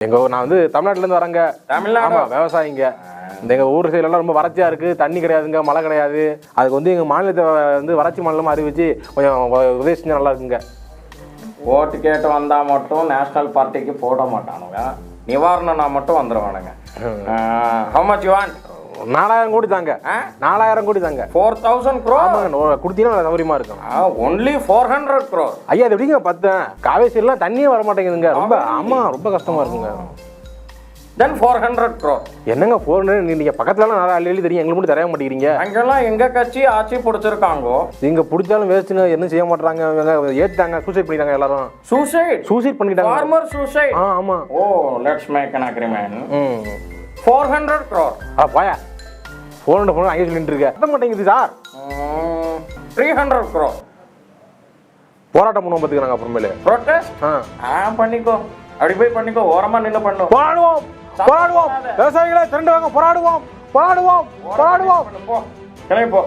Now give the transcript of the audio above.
நான் வந்து தமிழ்நாட்டிலேருந்து வரேங்க. தமிழ்நாடு விவசாயிங்க. இந்த எங்கள் ஊர் சைடெல்லாம் ரொம்ப வறட்சியாக இருக்குது, தண்ணி கிடையாதுங்க, மழை கிடையாது. அதுக்கு வந்து எங்கள் மாநிலத்தை வந்து வறட்சி மாநிலமாக அறிவிச்சு கொஞ்சம் உதவி செஞ்சால் நல்லா இருக்குங்க. ஓட்டு கேட்டு வந்தால் மட்டும் நேஷனல் பார்ட்டிக்கு போட மாட்டானுங்க, நிவாரணம்னா மட்டும் வந்துடுவானுங்க. How much you want? 4000 கோடி தாங்க. 4000 கோடி தாங்க. 4000 crore? ஆமாங்க, கொடுத்தீங்கன்னா சௌகரியமாக இருக்கும். Only 400 crore. ஐயா அது எப்படிங்க பார்த்தேன், காவேரிலாம் தண்ணியே வர மாட்டேங்குதுங்க, ரொம்ப ரொம்ப கஷ்டமாக இருக்குங்க. Then 400 crore. என்னங்க 400? நீங்கள் பக்கத்துலலாம் நல்லா அள்ளி தெரியும், எங்களுக்கு மட்டும் தர மாட்டேங்கிறீங்க. அங்கெல்லாம் எங்கள் கட்சி ஆட்சி பிடிச்சிருக்காங்கோ. நீங்கள் பிடிச்சாலும் வேஸ்ட்டுங்க, என்ன செய்ய மாட்டாங்க, ஏற்றாங்க, சூசைட் பண்ணிட்டாங்க எல்லாரும். சூசைட் பண்ணிட்டாங்க. Farmer suicide. ஆமாம். Oh, let's make an agreement. 400 crore. பாயா 400 அங்கே சொல்லிட்டு இருக்க அத மாட்டேங்குது சார். 300 crore. போராட்டம் பண்ணுவோம் பார்த்துக்கிறாங்க அப்புறமேலே. ப்ரொட்டஸ்ட் பண்ணிக்கோ, அப்படி போய் பண்ணிக்கோ, ஓரமாக நின்று பண்ணுவோம். போராடுவோம் விவசாயிகளை திரண்டு வாங்க, போராடுவோம். கிளம்பி போ.